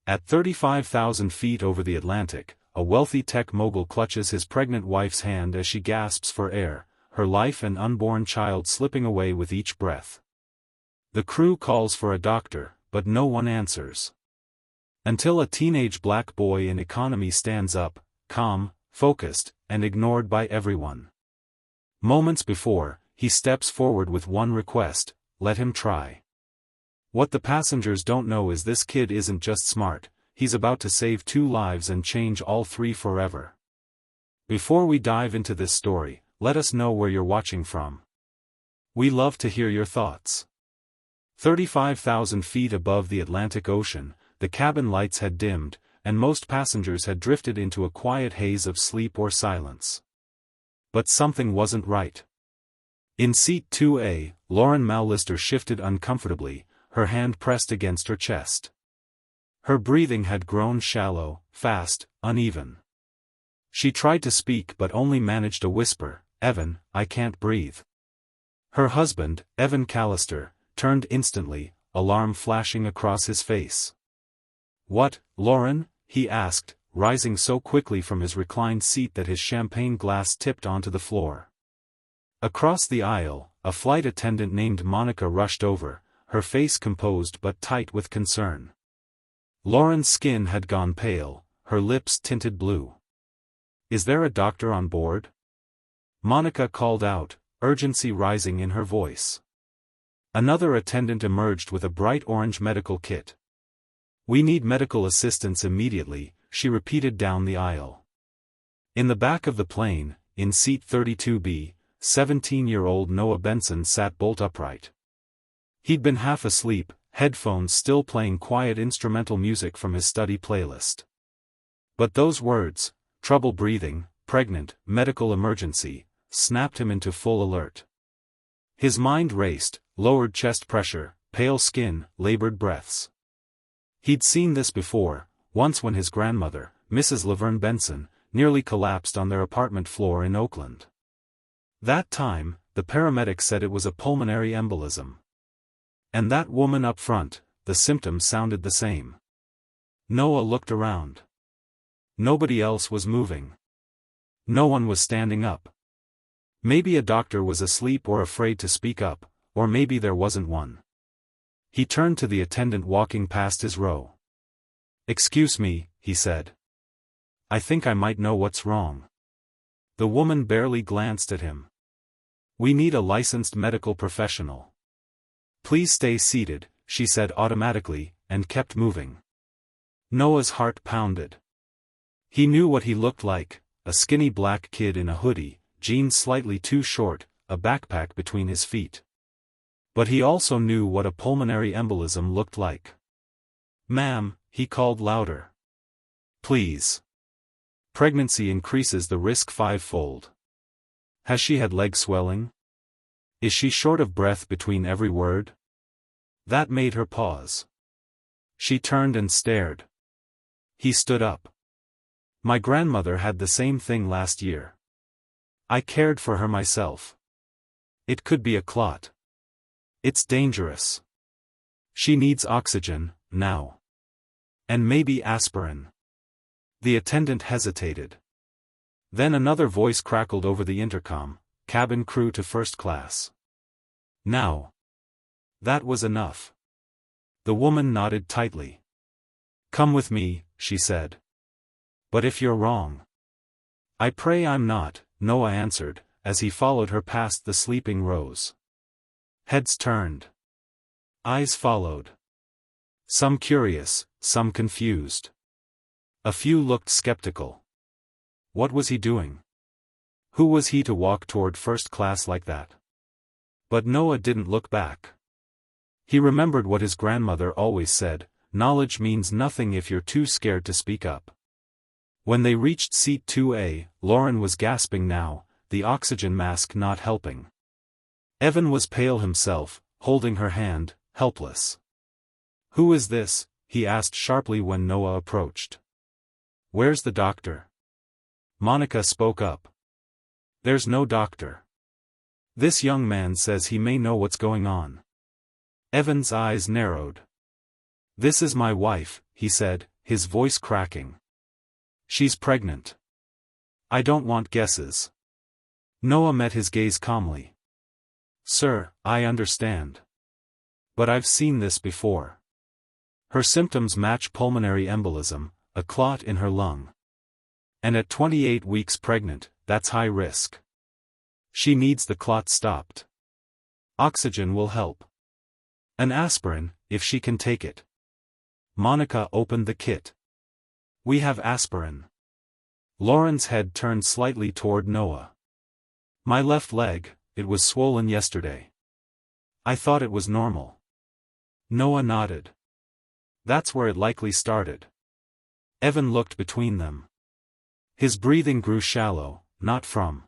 At 35,000 feet over the Atlantic, a wealthy tech mogul clutches his pregnant wife's hand as she gasps for air, her life and unborn child slipping away with each breath. The crew calls for a doctor, but no one answers. Until a teenage black boy in economy stands up, calm, focused, and ignored by everyone. Moments before, he steps forward with one request: let him try. What the passengers don't know is this kid isn't just smart, he's about to save 2 lives and change all 3 forever. Before we dive into this story, let us know where you're watching from. We love to hear your thoughts. 35,000 feet above the Atlantic Ocean, the cabin lights had dimmed, and most passengers had drifted into a quiet haze of sleep or silence. But something wasn't right. In seat 2A, Lauren Mallister shifted uncomfortably, her hand pressed against her chest. Her breathing had grown shallow, fast, uneven. She tried to speak but only managed a whisper, "Evan, I can't breathe." Her husband, Evan Callister, turned instantly, alarm flashing across his face. "What, Lauren?" he asked, rising so quickly from his reclined seat that his champagne glass tipped onto the floor. Across the aisle, a flight attendant named Monica rushed over, her face composed but tight with concern. Lauren's skin had gone pale, her lips tinted blue. "Is there a doctor on board?" Monica called out, urgency rising in her voice. Another attendant emerged with a bright orange medical kit. "We need medical assistance immediately," she repeated down the aisle. In the back of the plane, in seat 32B, 17-year-old Noah Benson sat bolt upright. He'd been half asleep, headphones still playing quiet instrumental music from his study playlist. But those words, trouble breathing, pregnant, medical emergency, snapped him into full alert. His mind raced, lowered chest pressure, pale skin, labored breaths. He'd seen this before, once when his grandmother, Mrs. Laverne Benson, nearly collapsed on their apartment floor in Oakland. That time, the paramedics said it was a pulmonary embolism. And that woman up front, the symptoms sounded the same. Noah looked around. Nobody else was moving. No one was standing up. Maybe a doctor was asleep or afraid to speak up, or maybe there wasn't one. He turned to the attendant walking past his row. "Excuse me," he said. "I think I might know what's wrong." The woman barely glanced at him. "We need a licensed medical professional." "Please stay seated," she said automatically, and kept moving. Noah's heart pounded. He knew what he looked like, a skinny black kid in a hoodie, jeans slightly too short, a backpack between his feet. But he also knew what a pulmonary embolism looked like. "Ma'am," he called louder. "Please. Pregnancy increases the risk 5-fold. Has she had leg swelling? Is she short of breath between every word?" That made her pause. She turned and stared. He stood up. "My grandmother had the same thing last year. I cared for her myself. It could be a clot. It's dangerous. She needs oxygen, now. And maybe aspirin." The attendant hesitated. Then another voice crackled over the intercom, "Cabin crew to first class. Now." That was enough. The woman nodded tightly. "Come with me," she said. "But if you're wrong." "I pray I'm not," Noah answered, as he followed her past the sleeping rows. Heads turned. Eyes followed. Some curious, some confused. A few looked skeptical. What was he doing? Who was he to walk toward first class like that? But Noah didn't look back. He remembered what his grandmother always said, knowledge means nothing if you're too scared to speak up. When they reached seat 2A, Lauren was gasping now, the oxygen mask not helping. Evan was pale himself, holding her hand, helpless. "Who is this?" he asked sharply when Noah approached. "Where's the doctor?" Monica spoke up. "There's no doctor. This young man says he may know what's going on." Evan's eyes narrowed. "This is my wife," he said, his voice cracking. She's pregnant. I don't want guesses. Noah met his gaze calmly. Sir, I understand. But I've seen this before. Her symptoms match pulmonary embolism, a clot in her lung. And at 28 weeks pregnant, that's high risk. She needs the clot stopped. Oxygen will help. An aspirin, if she can take it. Monica opened the kit. We have aspirin. Lauren's head turned slightly toward Noah. My left leg, it was swollen yesterday. I thought it was normal. Noah nodded. That's where it likely started. Evan looked between them. His breathing grew shallow, not from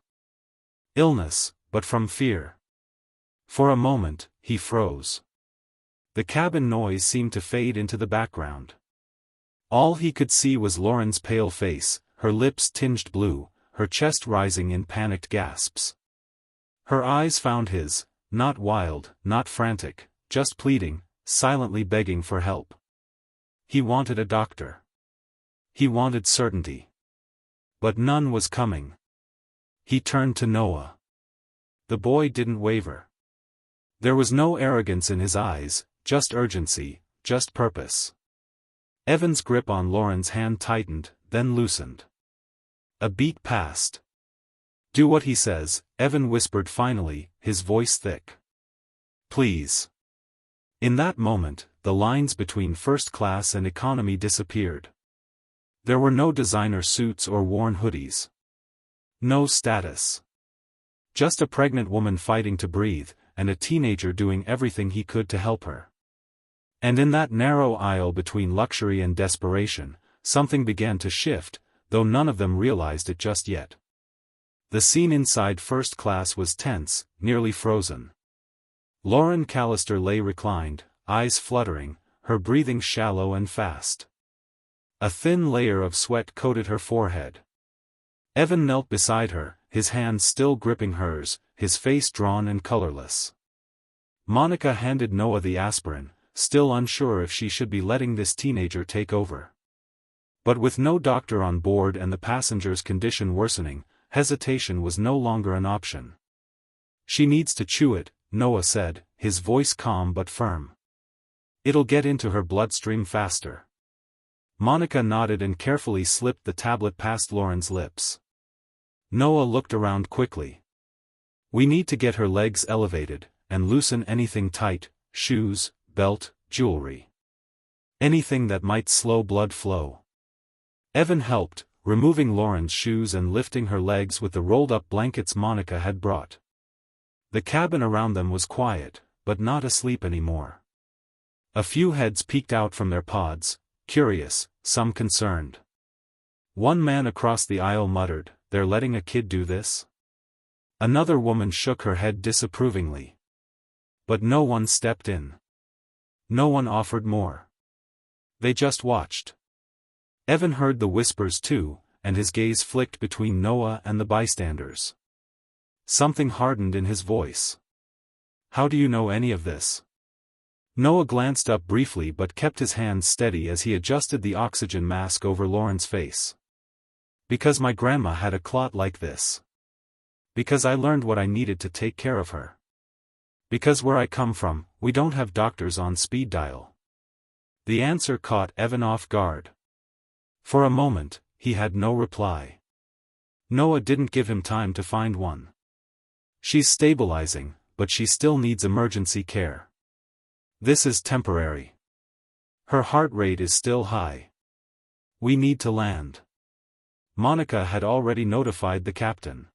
illness, but from fear. For a moment, he froze. The cabin noise seemed to fade into the background. All he could see was Lauren's pale face, her lips tinged blue, her chest rising in panicked gasps. Her eyes found his, not wild, not frantic, just pleading, silently begging for help. He wanted a doctor. He wanted certainty. But none was coming. He turned to Noah. The boy didn't waver. There was no arrogance in his eyes, just urgency, just purpose. Evan's grip on Lauren's hand tightened, then loosened. A beat passed. Do what he says, Evan whispered finally, his voice thick. Please. In that moment, the lines between first class and economy disappeared. There were no designer suits or worn hoodies. No status. Just a pregnant woman fighting to breathe, and a teenager doing everything he could to help her. And in that narrow aisle between luxury and desperation, something began to shift, though none of them realized it just yet. The scene inside first class was tense, nearly frozen. Lauren Callister lay reclined, eyes fluttering, her breathing shallow and fast. A thin layer of sweat coated her forehead. Evan knelt beside her, his hands still gripping hers, his face drawn and colorless. Monica handed Noah the aspirin, still unsure if she should be letting this teenager take over. But with no doctor on board and the passenger's condition worsening, hesitation was no longer an option. She needs to chew it, Noah said, his voice calm but firm. It'll get into her bloodstream faster. Monica nodded and carefully slipped the tablet past Lauren's lips. Noah looked around quickly. We need to get her legs elevated, and loosen anything tight, shoes, belt, jewelry. Anything that might slow blood flow. Evan helped, removing Lauren's shoes and lifting her legs with the rolled-up blankets Monica had brought. The cabin around them was quiet, but not asleep anymore. A few heads peeked out from their pods, curious, some concerned. One man across the aisle muttered, "They're letting a kid do this?" Another woman shook her head disapprovingly. But no one stepped in. No one offered more. They just watched. Evan heard the whispers too, and his gaze flicked between Noah and the bystanders. Something hardened in his voice. How do you know any of this? Noah glanced up briefly but kept his hands steady as he adjusted the oxygen mask over Lauren's face. Because my grandma had a clot like this. Because I learned what I needed to take care of her. Because where I come from, we don't have doctors on speed dial. The answer caught Evan off guard. For a moment, he had no reply. Noah didn't give him time to find one. She's stabilizing, but she still needs emergency care. This is temporary. Her heart rate is still high. We need to land. Monica had already notified the captain.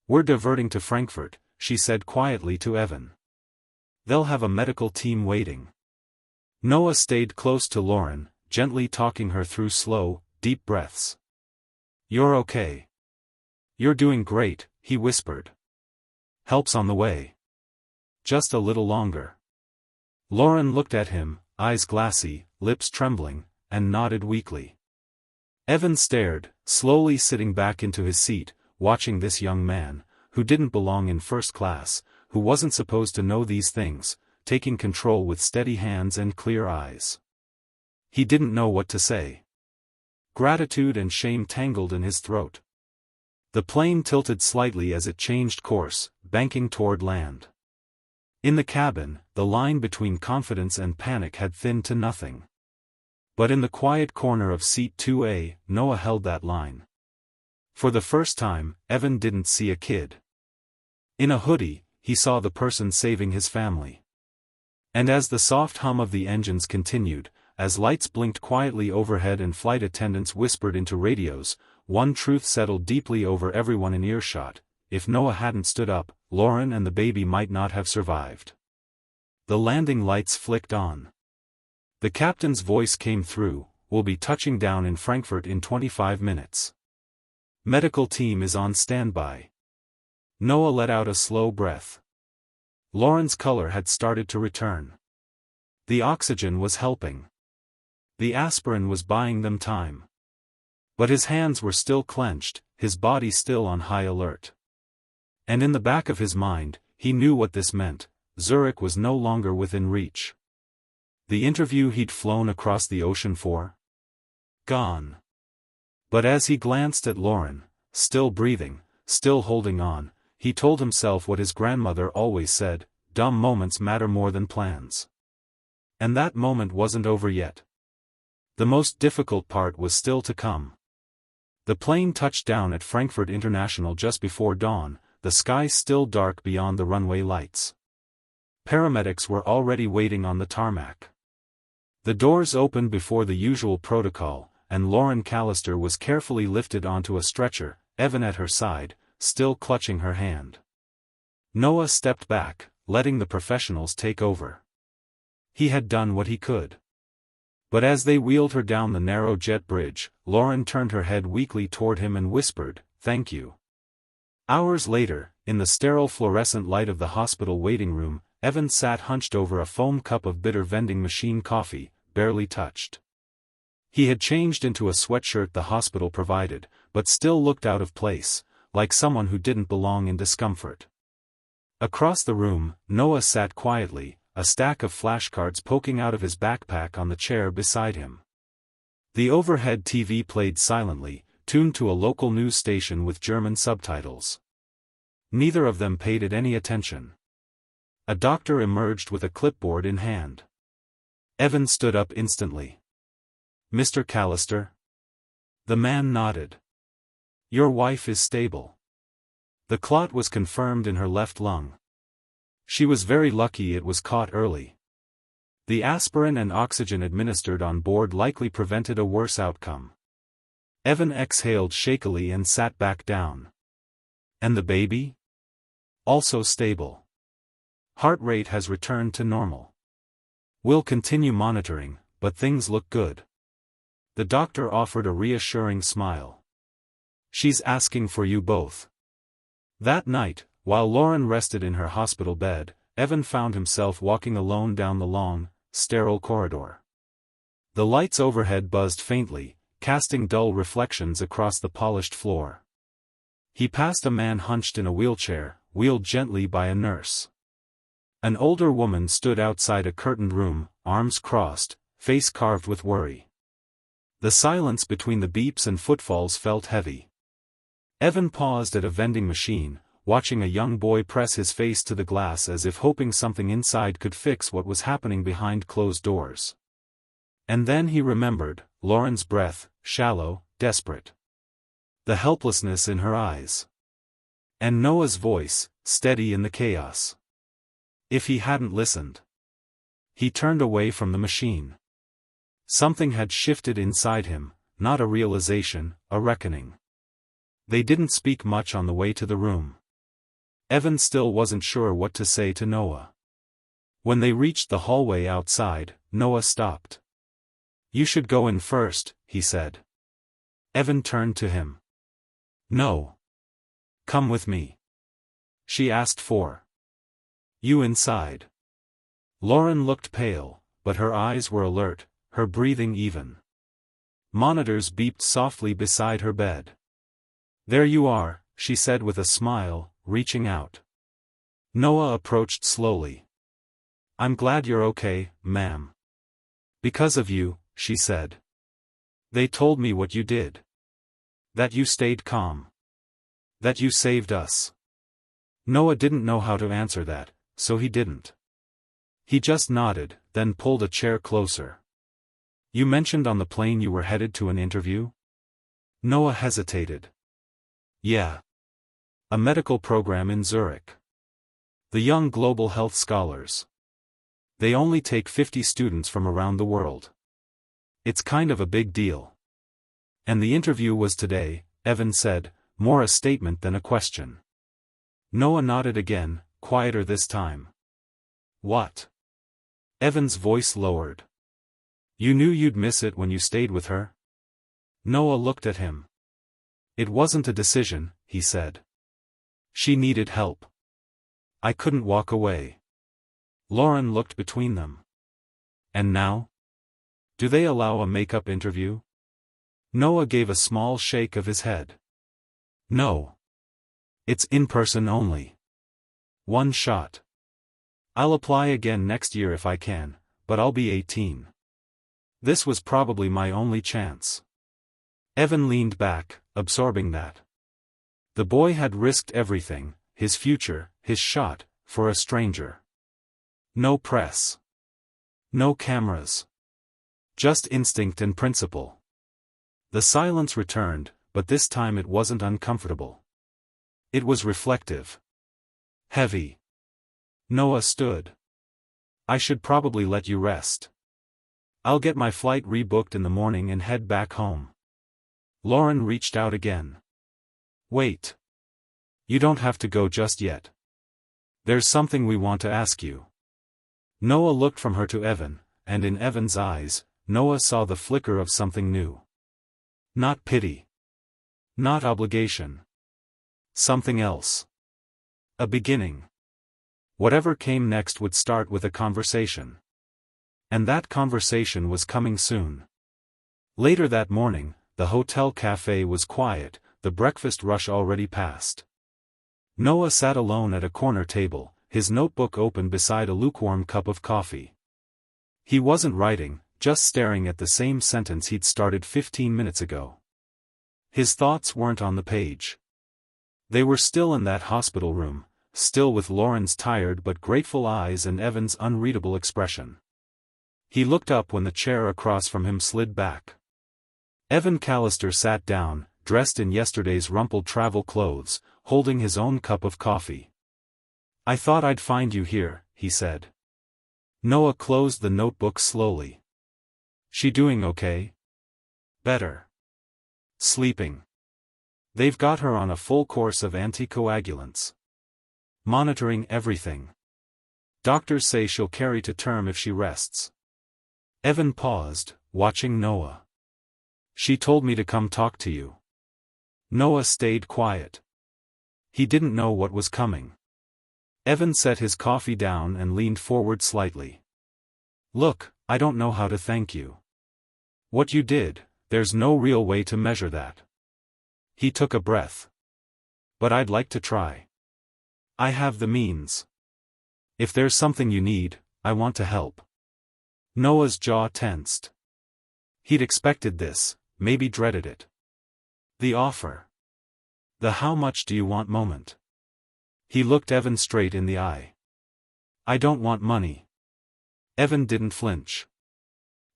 We're diverting to Frankfurt, she said quietly to Evan. They'll have a medical team waiting. Noah stayed close to Lauren, gently talking her through slow, deep breaths. You're okay. You're doing great, he whispered. Help's on the way. Just a little longer. Lauren looked at him, eyes glassy, lips trembling, and nodded weakly. Evan stared, slowly sitting back into his seat, watching this young man, who didn't belong in first class, who wasn't supposed to know these things, taking control with steady hands and clear eyes. He didn't know what to say. Gratitude and shame tangled in his throat. The plane tilted slightly as it changed course, banking toward land. In the cabin, the line between confidence and panic had thinned to nothing. But in the quiet corner of seat 2A, Noah held that line. For the first time, Evan didn't see a kid. In a hoodie, he saw the person saving his family. And as the soft hum of the engines continued, as lights blinked quietly overhead and flight attendants whispered into radios, one truth settled deeply over everyone in earshot: if Noah hadn't stood up, Lauren and the baby might not have survived. The landing lights flicked on. The captain's voice came through: "We'll be touching down in Frankfurt in 25 minutes. Medical team is on standby." Noah let out a slow breath. Lauren's color had started to return. The oxygen was helping. The aspirin was buying them time. But his hands were still clenched, his body still on high alert. And in the back of his mind, he knew what this meant: Zurich was no longer within reach. The interview he'd flown across the ocean for? Gone. But as he glanced at Lauren, still breathing, still holding on, he told himself what his grandmother always said: dumb moments matter more than plans. And that moment wasn't over yet. The most difficult part was still to come. The plane touched down at Frankfurt International just before dawn, the sky still dark beyond the runway lights. Paramedics were already waiting on the tarmac. The doors opened before the usual protocol, and Lauren Callister was carefully lifted onto a stretcher, Evan at her side, still clutching her hand. Noah stepped back, letting the professionals take over. He had done what he could. But as they wheeled her down the narrow jet bridge, Lauren turned her head weakly toward him and whispered, "Thank you." Hours later, in the sterile fluorescent light of the hospital waiting room, Evan sat hunched over a foam cup of bitter vending machine coffee, barely touched. He had changed into a sweatshirt the hospital provided, but still looked out of place, like someone who didn't belong in discomfort. Across the room, Noah sat quietly, a stack of flashcards poking out of his backpack on the chair beside him. The overhead TV played silently, tuned to a local news station with German subtitles. Neither of them paid it any attention. A doctor emerged with a clipboard in hand. Evan stood up instantly. "Mr. Callister?" The man nodded. "Your wife is stable. The clot was confirmed in her left lung. She was very lucky it was caught early. The aspirin and oxygen administered on board likely prevented a worse outcome." Evan exhaled shakily and sat back down. "And the baby?" "Also stable. Heart rate has returned to normal. We'll continue monitoring, but things look good." The doctor offered a reassuring smile. "She's asking for you both." That night, while Lauren rested in her hospital bed, Evan found himself walking alone down the long, sterile corridor. The lights overhead buzzed faintly, casting dull reflections across the polished floor. He passed a man hunched in a wheelchair, wheeled gently by a nurse. An older woman stood outside a curtained room, arms crossed, face carved with worry. The silence between the beeps and footfalls felt heavy. Evan paused at a vending machine, watching a young boy press his face to the glass as if hoping something inside could fix what was happening behind closed doors. And then he remembered, Lauren's breath, shallow, desperate. The helplessness in her eyes. And Noah's voice, steady in the chaos. If he hadn't listened. He turned away from the machine. Something had shifted inside him, not a realization, a reckoning. They didn't speak much on the way to the room. Evan still wasn't sure what to say to Noah. When they reached the hallway outside, Noah stopped. "You should go in first," he said. Evan turned to him. "No. Come with me." She asked for you inside. Lauren looked pale, but her eyes were alert, her breathing even. Monitors beeped softly beside her bed. "There you are," she said with a smile, reaching out. Noah approached slowly. "I'm glad you're okay, ma'am. Because of you, she said. They told me what you did. That you stayed calm. That you saved us. Noah didn't know how to answer that, so he didn't. He just nodded, then pulled a chair closer. You mentioned on the plane you were headed to an interview? Noah hesitated. Yeah. A medical program in Zurich. The young global health scholars. They only take 50 students from around the world. It's kind of a big deal. And the interview was today, Evan said, more a statement than a question. Noah nodded again, quieter this time. What? Evan's voice lowered. You knew you'd miss it when you stayed with her? Noah looked at him. It wasn't a decision, he said. She needed help. I couldn't walk away. Lauren looked between them. And now? Do they allow a makeup interview? Noah gave a small shake of his head. No. It's in person only. One shot. I'll apply again next year if I can, but I'll be 18. This was probably my only chance. Evan leaned back, absorbing that. The boy had risked everything, his future, his shot, for a stranger. No press. No cameras. Just instinct and principle. The silence returned, but this time it wasn't uncomfortable. It was reflective. Heavy. Noah stood. I should probably let you rest. I'll get my flight rebooked in the morning and head back home. Lauren reached out again. Wait. You don't have to go just yet. There's something we want to ask you. Noah looked from her to Evan, and in Evan's eyes, Noah saw the flicker of something new. Not pity. Not obligation. Something else. A beginning. Whatever came next would start with a conversation. And that conversation was coming soon. Later that morning, the hotel cafe was quiet, the breakfast rush already passed. Noah sat alone at a corner table, his notebook open beside a lukewarm cup of coffee. He wasn't writing, just staring at the same sentence he'd started 15 minutes ago. His thoughts weren't on the page. They were still in that hospital room, still with Lauren's tired but grateful eyes and Evan's unreadable expression. He looked up when the chair across from him slid back. Evan Callister sat down, dressed in yesterday's rumpled travel clothes, holding his own cup of coffee. I thought I'd find you here, he said. Noah closed the notebook slowly. She doing okay? Better. Sleeping. They've got her on a full course of anticoagulants. Monitoring everything. Doctors say she'll carry to term if she rests. Evan paused, watching Noah. She told me to come talk to you. Noah stayed quiet. He didn't know what was coming. Evan set his coffee down and leaned forward slightly. Look, I don't know how to thank you. What you did, there's no real way to measure that. He took a breath. But I'd like to try. I have the means. If there's something you need, I want to help. Noah's jaw tensed. He'd expected this, maybe dreaded it. The offer. The how much do you want moment. He looked Evan straight in the eye. I don't want money. Evan didn't flinch.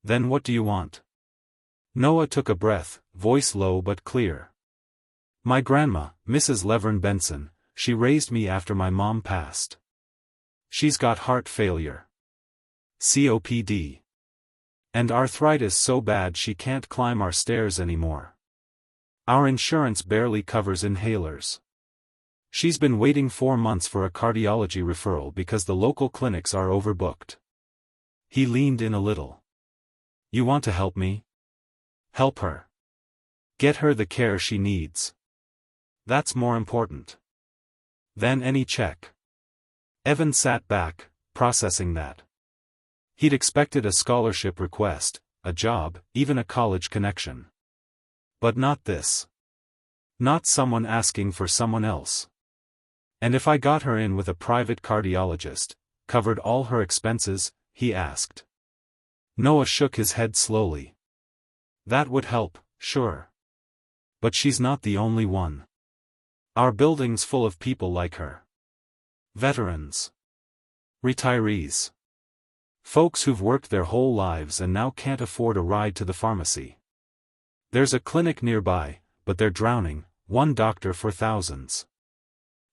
Then what do you want? Noah took a breath, voice low but clear. My grandma, Mrs. Levern Benson, she raised me after my mom passed. She's got heart failure. COPD. And arthritis so bad she can't climb our stairs anymore. Our insurance barely covers inhalers. She's been waiting 4 months for a cardiology referral because the local clinics are overbooked. He leaned in a little. You want to help me? Help her. Get her the care she needs. That's more important than any check. Evan sat back, processing that. He'd expected a scholarship request, a job, even a college connection. But not this. Not someone asking for someone else. And if I got her in with a private cardiologist, covered all her expenses, he asked. Noah shook his head slowly. That would help, sure. But she's not the only one. Our building's full of people like her. Veterans. Retirees. Folks who've worked their whole lives and now can't afford a ride to the pharmacy. There's a clinic nearby, but they're drowning, one doctor for thousands.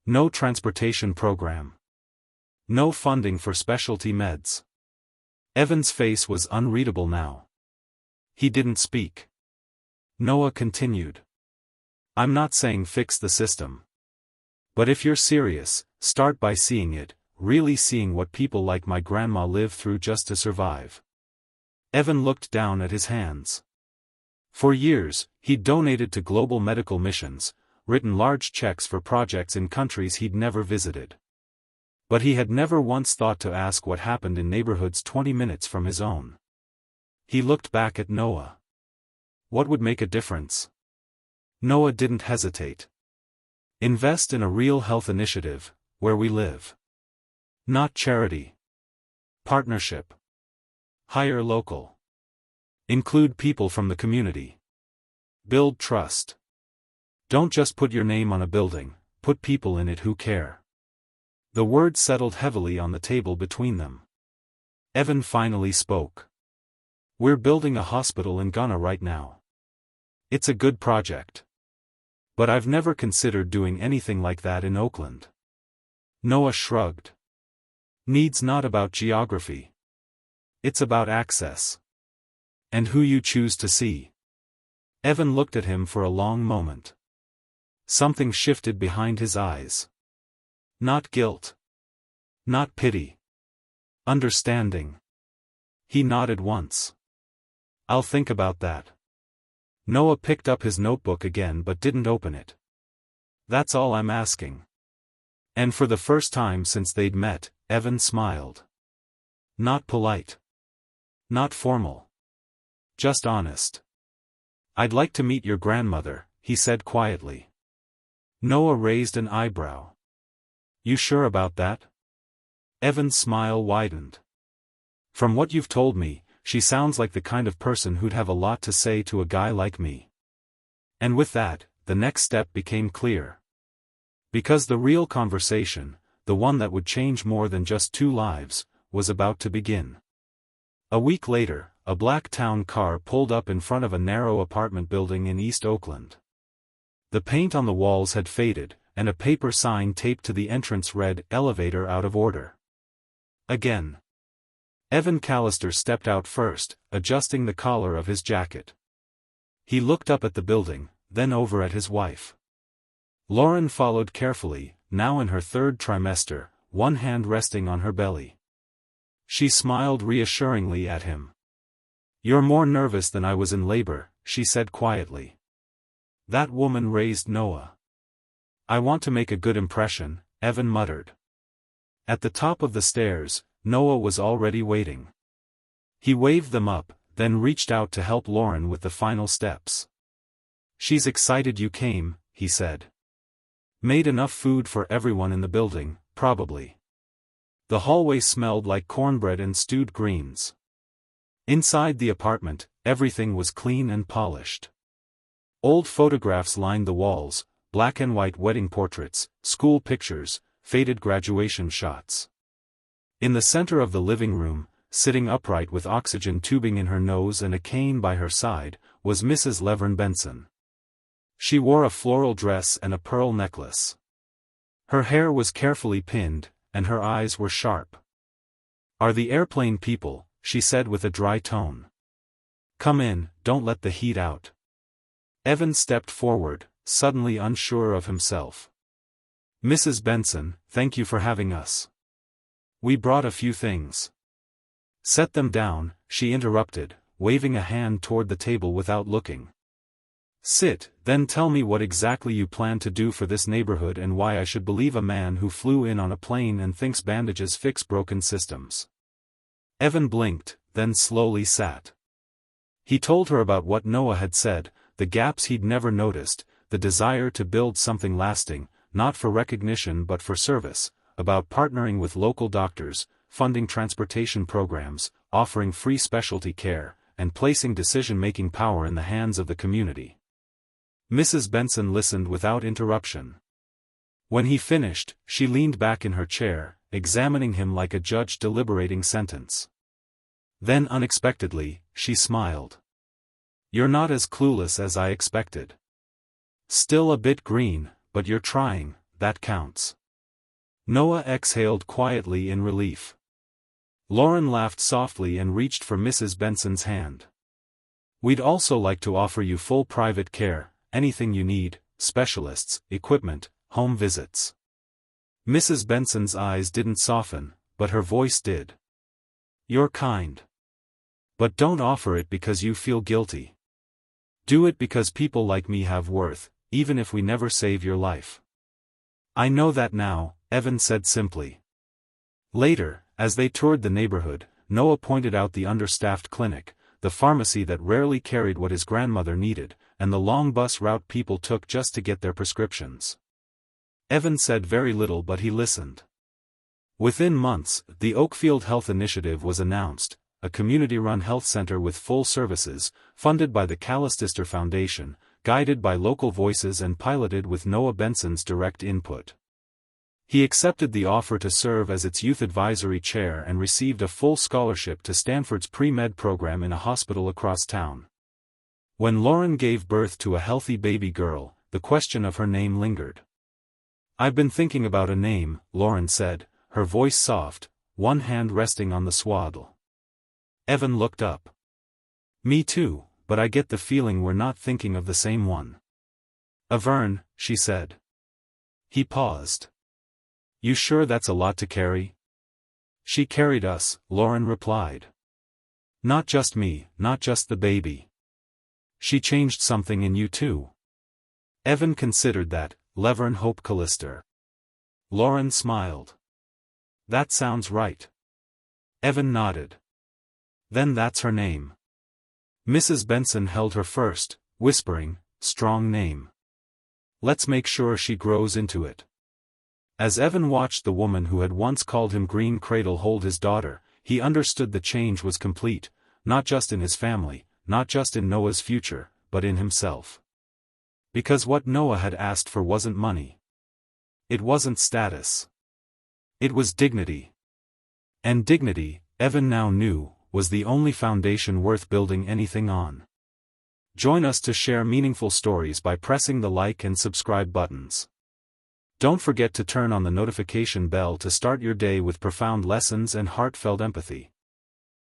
No transportation program. No funding for specialty meds. Evan's face was unreadable now. He didn't speak. Noah continued. I'm not saying fix the system. But if you're serious, start by seeing it, really seeing what people like my grandma live through just to survive. Evan looked down at his hands. For years, he'd donated to global medical missions, written large checks for projects in countries he'd never visited. But he had never once thought to ask what happened in neighborhoods 20 minutes from his own. He looked back at Noah. What would make a difference? Noah didn't hesitate. Invest in a real health initiative, where we live. Not charity. Partnership. Hire local. Include people from the community. Build trust. Don't just put your name on a building, put people in it who care. The words settled heavily on the table between them. Evan finally spoke. We're building a hospital in Ghana right now. It's a good project. But I've never considered doing anything like that in Oakland. Noah shrugged. Need's not about geography. It's about access. And who you choose to see. Evan looked at him for a long moment. Something shifted behind his eyes. Not guilt. Not pity. Understanding. He nodded once. I'll think about that. Noah picked up his notebook again but didn't open it. That's all I'm asking. And for the first time since they'd met, Evan smiled. Not polite. Not formal. Just honest. I'd like to meet your grandmother, he said quietly. Noah raised an eyebrow. You sure about that? Evan's smile widened. From what you've told me, she sounds like the kind of person who'd have a lot to say to a guy like me. And with that, the next step became clear. Because the real conversation, the one that would change more than just two lives, was about to begin. A week later, a black town car pulled up in front of a narrow apartment building in East Oakland. The paint on the walls had faded, and a paper sign taped to the entrance read, "Elevator out of order." Again. Evan Callister stepped out first, adjusting the collar of his jacket. He looked up at the building, then over at his wife. Lauren followed carefully, now in her third trimester, one hand resting on her belly. She smiled reassuringly at him. You're more nervous than I was in labor, she said quietly. That woman raised Noah. I want to make a good impression, Evan muttered. At the top of the stairs, Noah was already waiting. He waved them up, then reached out to help Lauren with the final steps. She's excited you came, he said. Made enough food for everyone in the building, probably. The hallway smelled like cornbread and stewed greens. Inside the apartment, everything was clean and polished. Old photographs lined the walls, black and white wedding portraits, school pictures, faded graduation shots. In the center of the living room, sitting upright with oxygen tubing in her nose and a cane by her side, was Mrs. Levern Benson. She wore a floral dress and a pearl necklace. Her hair was carefully pinned, and her eyes were sharp. Are the airplane people, she said with a dry tone. Come in, don't let the heat out. Evan stepped forward, suddenly unsure of himself. Mrs. Benson, thank you for having us. We brought a few things. Set them down, she interrupted, waving a hand toward the table without looking. Sit, then tell me what exactly you plan to do for this neighborhood and why I should believe a man who flew in on a plane and thinks bandages fix broken systems. Evan blinked, then slowly sat. He told her about what Noah had said, the gaps he'd never noticed, the desire to build something lasting, not for recognition but for service, about partnering with local doctors, funding transportation programs, offering free specialty care, and placing decision-making power in the hands of the community. Mrs. Benson listened without interruption. When he finished, she leaned back in her chair, examining him like a judge deliberating sentence. Then unexpectedly, she smiled. "You're not as clueless as I expected. Still a bit green, but you're trying, that counts." Noah exhaled quietly in relief. Lauren laughed softly and reached for Mrs. Benson's hand. "We'd also like to offer you full private care, anything you need, specialists, equipment, home visits." Mrs. Benson's eyes didn't soften, but her voice did. "You're kind. But don't offer it because you feel guilty. Do it because people like me have worth, even if we never save your life." "I know that now," Evan said simply. Later, as they toured the neighborhood, Noah pointed out the understaffed clinic, the pharmacy that rarely carried what his grandmother needed, and the long bus route people took just to get their prescriptions. Evan said very little, but he listened. Within months, the Oakfield Health Initiative was announced, a community-run health center with full services, funded by the Callister Foundation, guided by local voices and piloted with Noah Benson's direct input. He accepted the offer to serve as its youth advisory chair and received a full scholarship to Stanford's pre-med program in a hospital across town. When Lauren gave birth to a healthy baby girl, the question of her name lingered. "I've been thinking about a name," Lauren said, her voice soft, one hand resting on the swaddle. Evan looked up. "Me too, but I get the feeling we're not thinking of the same one." "Avern," she said. He paused. "You sure that's a lot to carry?" "She carried us," Lauren replied. "Not just me, not just the baby. She changed something in you too." Evan considered that, Levern Hope Callister. Lauren smiled. "That sounds right." Evan nodded. "Then that's her name." Mrs. Benson held her first, whispering, "Strong name. Let's make sure she grows into it." As Evan watched the woman who had once called him Green Cradle hold his daughter, he understood the change was complete, not just in his family, not just in Noah's future, but in himself. Because what Noah had asked for wasn't money. It wasn't status. It was dignity. And dignity, Evan now knew, was the only foundation worth building anything on. Join us to share meaningful stories by pressing the like and subscribe buttons. Don't forget to turn on the notification bell to start your day with profound lessons and heartfelt empathy.